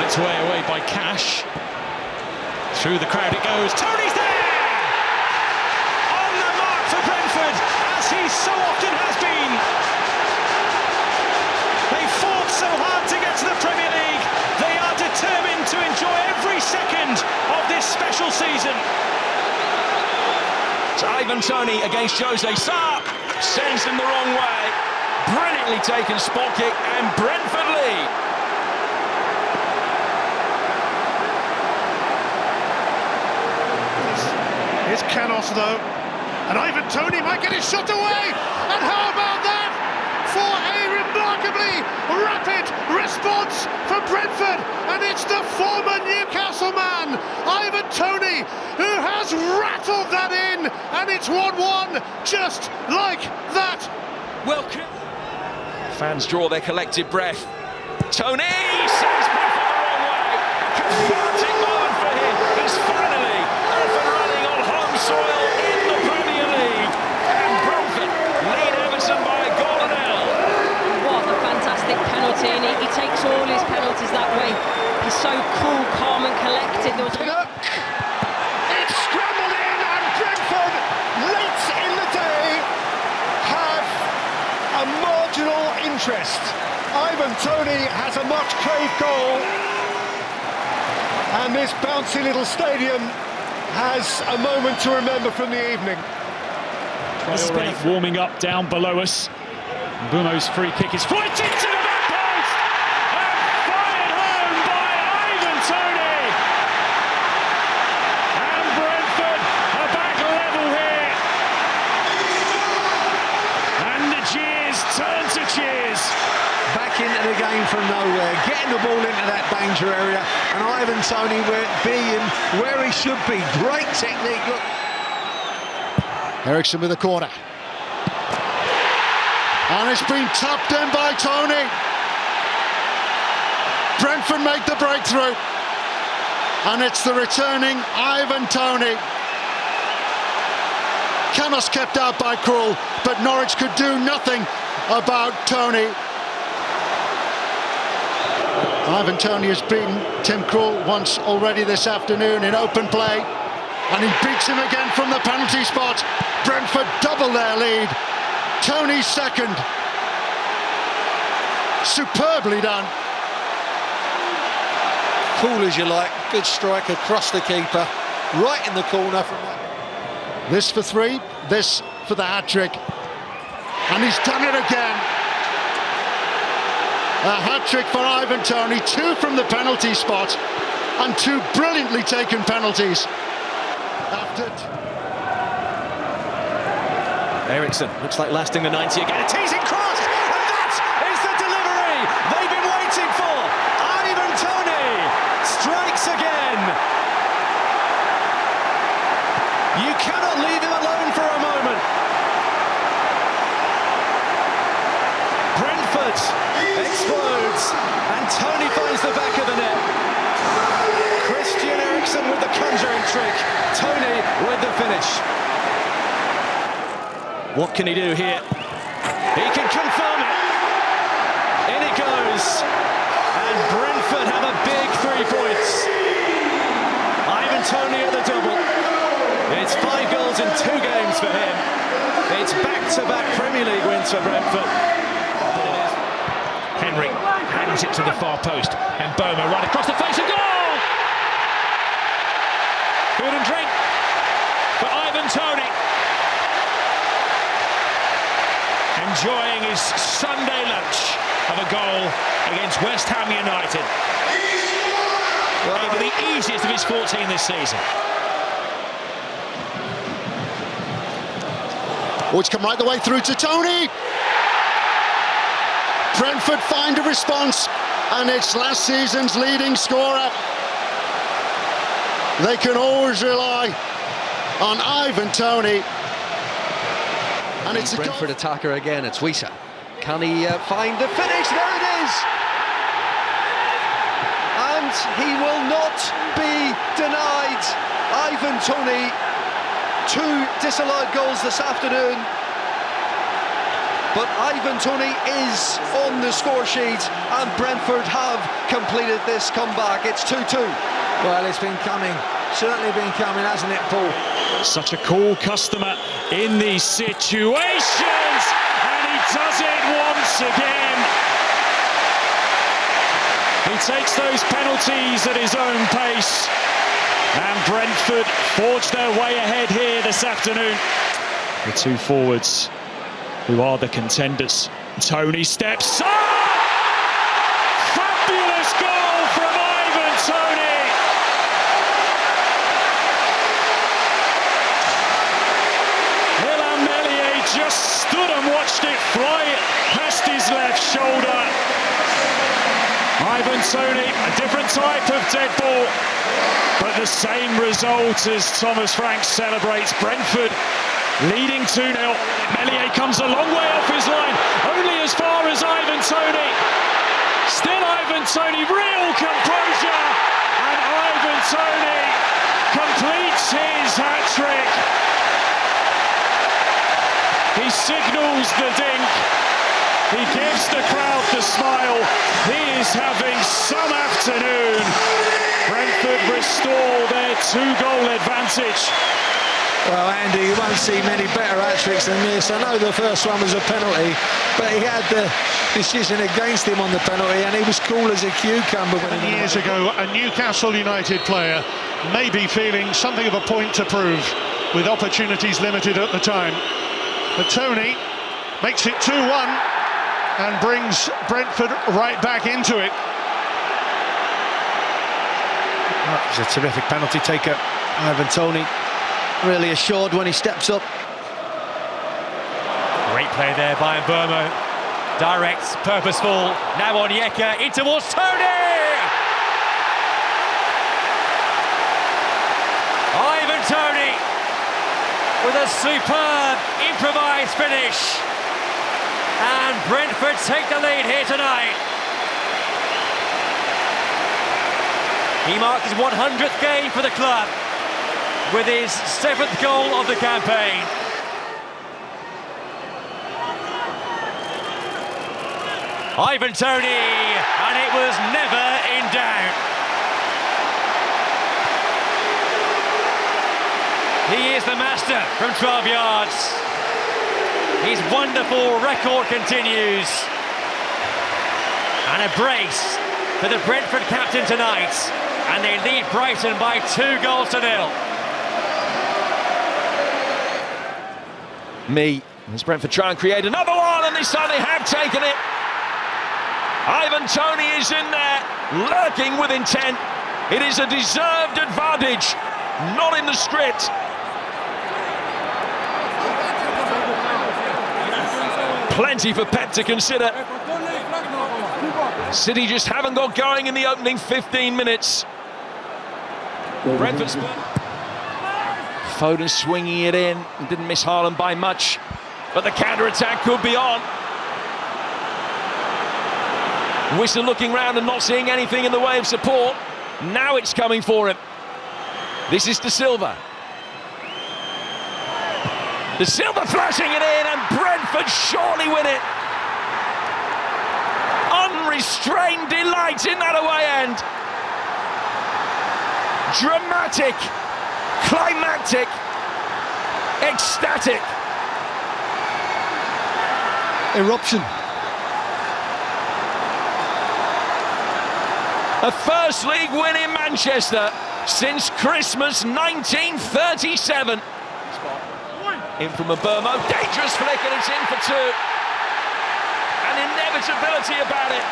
its way away by Cash. Through the crowd it goes. Toney's there! On the mark for Brentford, as he so often has been. They fought so hard to get to the Premier League. They are determined to enjoy every second of this special season. It's Ivan Toney against Jose Sarr. Sends them the wrong way. Brilliantly taken spot kick, and Brentford lead. Here's Canos though, and Ivan Toney might get his shot away, and how about that for a remarkably rapid response from Brentford, and it's the former Newcastle man, Ivan Toney, who has rattled that in, and it's 1-1 just like that. Welcome. Fans draw their collective breath. Toney sends Brentford the wrong way. Cathartic moment for him. He's finally off and running on home soil in the Premier League. And Brentford lead Everton by a goal and nil. What a fantastic penalty, and he takes all his penalties that way. He's so cool, calm and collected. There was It's scrambled in, and Brentford, late in the day, have a marginal interest. Ivan Toney has a much-craved goal, and this bouncy little stadium has a moment to remember from the evening. Traore warming up down below us. Bumo's free kick is flicked into the back post and fired home by Ivan Toney. And Brentford are back level here. And the cheers turn to cheers. Back into the game from nowhere, getting the ball into that danger area, and Ivan Toney being where he should be. Great technique. Look. Ericsson with the corner. And it's been tapped in by Toney. Brentford make the breakthrough. And it's the returning Ivan Toney. Canos kept out by Krul, but Norwich could do nothing about Toney. Ivan Toney has beaten Tim Krul once already this afternoon in open play, and he beats him again from the penalty spot. Brentford double their lead. Toney's second. Superbly done. Cool as you like, good strike across the keeper, right in the corner from that. This for three, this for the hat-trick. And he's done it again. A hat-trick for Ivan Toney, two from the penalty spot, and two brilliantly taken penalties. After Ericsson looks like lasting the 90 again. A teasing cross, and that is the delivery they've been waiting for. Ivan Toney strikes again. You cannot leave him alone for a moment. Brentford explodes, and Toney finds the back of the net. Christian Eriksen with the conjuring trick. Toney with the finish. What can he do here? He can confirm it. In it goes. And Brentford have a big 3 points. Ivan Toney at the double. It's 5 goals in 2 games for him. It's back-to-back Premier League wins for Brentford. Henry hands it to the far post. And Boma right across the face of goal! Food and drink for Ivan Toney. Enjoying his Sunday lunch of a goal against West Ham United. Maybe the easiest of his 14 this season. Oh, it's come right the way through to Toney. Brentford find a response, and it's last season's leading scorer. They can always rely on Ivan Toney. And it's a Brentford attacker again, it's Wissa. Can he find the finish? There it is! And he will not be denied. Ivan Toney, 2 disallowed goals this afternoon. But Ivan Toney is on the score sheet, and Brentford have completed this comeback. It's 2-2. Well, it's been coming, certainly been coming, hasn't it, Paul? Such a cool customer in these situations, and he does it once again. He takes those penalties at his own pace, and Brentford forge their way ahead here this afternoon. The two forwards who are the contenders. Toney steps up! Fabulous goal from Ivan Toney! Al-Ahli just stood and watched it fly past his left shoulder. Ivan Toney, a different type of dead ball, but the same result as Thomas Frank celebrates. Brentford leading 2-0. Melier comes a long way off his line, only as far as Ivan Toney. Still Ivan Toney, real composure, and Ivan Toney completes his hat-trick. He signals the dink. He gives the crowd the smile. He is having some afternoon. Brentford restore their 2-goal advantage. Well, Andy, you won't see many better hat-tricks than this. I know the first one was a penalty, but he had the decision against him on the penalty, and he was cool as a cucumber. Years ago, a Newcastle United player may be feeling something of a point to prove, with opportunities limited at the time. But Toney makes it 2-1 and brings Brentford right back into it. He's a terrific penalty taker, Ivan Toney. Really assured when he steps up. Great play there by Burma. Direct, purposeful. Now on Yeka, in towards Toney! Ivan Toney with a superb improvised finish. And Brentford take the lead here tonight. He marked his 100th game for the club, with his 7th goal of the campaign. Ivan Toney, and it was never in doubt. He is the master from 12 yards. His wonderful record continues. And a brace for the Brentford captain tonight. And they lead Brighton by 2-0. As Brentford try and create another one, and this time they have taken it. Ivan Toney is in there, lurking with intent. It is a deserved advantage, not in the script. Plenty for Pep to consider. City just haven't got going in the opening 15 minutes. Brentford's Foden swinging it in, didn't miss Haaland by much, but the counter-attack could be on. Whistle looking round and not seeing anything in the way of support. Now it's coming for him. This is De Silva. De Silva flashing it in, and Brentford surely win it. Unrestrained delight in that away end. Dramatic, climactic, ecstatic. Eruption. A First League win in Manchester since Christmas 1937. In from a Burmo, dangerous flick, and it's in for 2. An inevitability about it.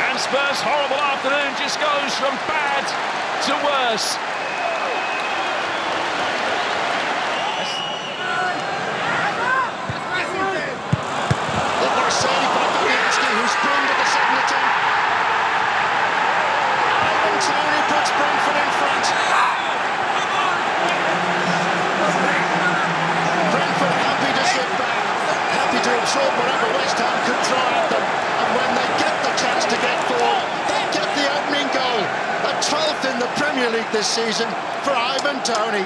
And Spurs' horrible afternoon just goes from bad to worse. What a save by Fabianski, who sprung at the second attempt. And Toney puts Brentford in front. Brentford happy to sit back, happy to absorb whatever West Ham could throw at them. And when they get the chance to get forward, they get the opening goal. A 12th in the Premier League this season for Ivan Toney.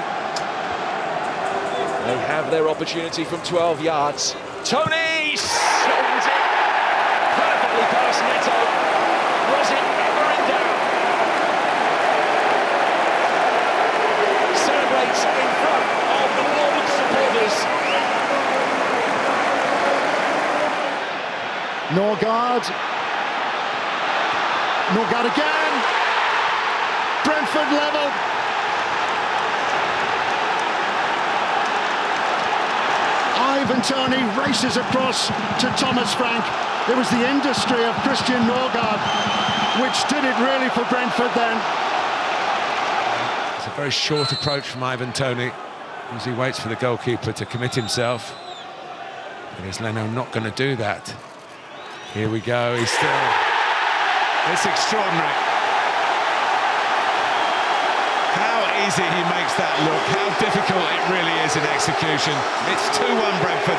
They have their opportunity from 12 yards. Toney sends it perfectly past Neto. Was it ever in doubt? Celebrates in front of the Norwood supporters. Norgard again. Brentford level. Ivan Toney races across to Thomas Frank. It was the industry of Christian Norgard which did it really for Brentford then. It's a very short approach from Ivan Toney as he waits for the goalkeeper to commit himself. But is Leno not going to do that? Here we go, he's still... It's extraordinary. How easy he makes that look, how difficult it really is in execution. It's 2-1 Brentford.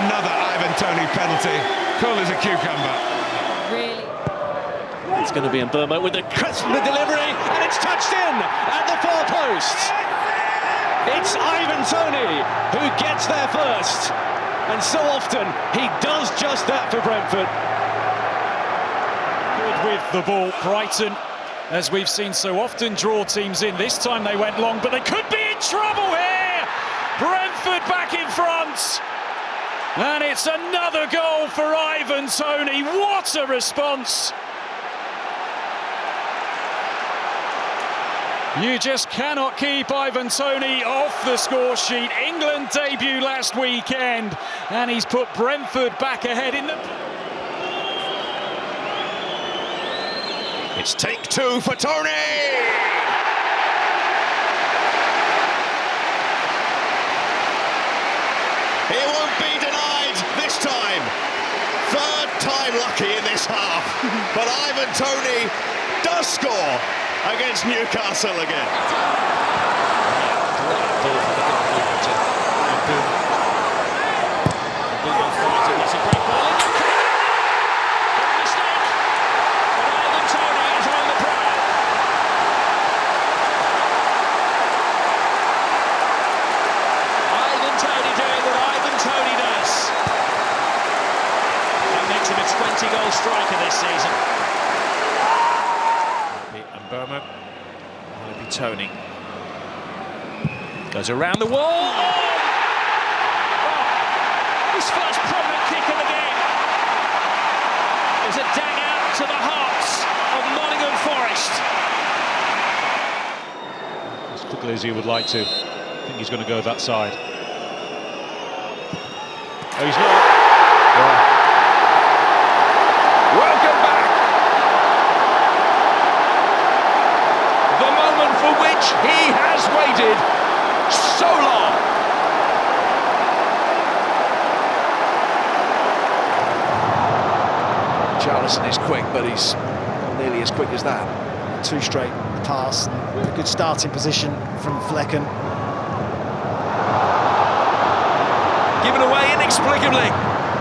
Another Ivan Toney penalty. Cool as a cucumber. Really? It's going to be in Burma with the delivery, and it's touched in at the far post. It's Ivan Toney who gets there first. And so often, he does just that for Brentford. Good with the ball, Brighton, as we've seen so often, draw teams in. This time they went long, but they could be in trouble here. Brentford back in front. And it's another goal for Ivan Toney. What a response. You just cannot keep Ivan Toney off the score sheet. England debut last weekend, and he's put Brentford back ahead in the... It's take two for Toney! He won't be denied this time. Third time lucky in this half. But Ivan Toney does score against Newcastle again. Goal striker this season. And Burma, it'll be Toney. Goes around the wall. Oh! His first prominent kick of the game. There's a dang out to the hearts of Nottingham Forest. As quickly as he would like to. I think he's going to go that side. Oh, he's not. Yeah. Welcome back! The moment for which he has waited so long! Charlison is quick, but he's not nearly as quick as that. Two straight pass, a good starting position from Flecken. Given away inexplicably.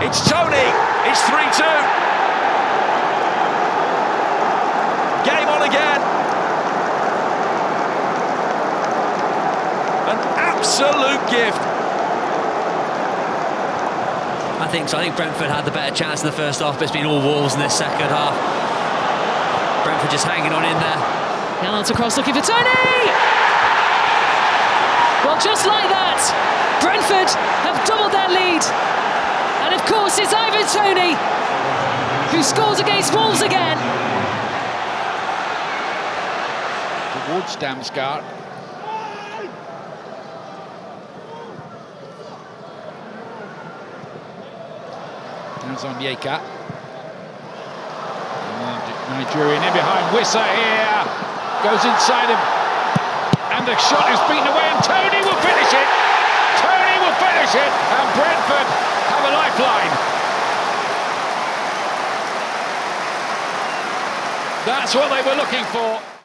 It's Toney. It's 3-2. Game on again. An absolute gift. I think so. I think Brentford had the better chance in the first half, but it's been all walls in this second half. Brentford just hanging on in there. Gallant across looking for Toney! Well, just like that, Brentford have doubled their lead. And of course, it's Ivan Toney who scores against Wolves again. Towards Damsgaard. Hands on Yeka. Nigerian in behind Wissa here. Goes inside him. And the shot is beaten away and Toney will finish it. Toney will finish it. And Brentford have a lifeline. That's what they were looking for.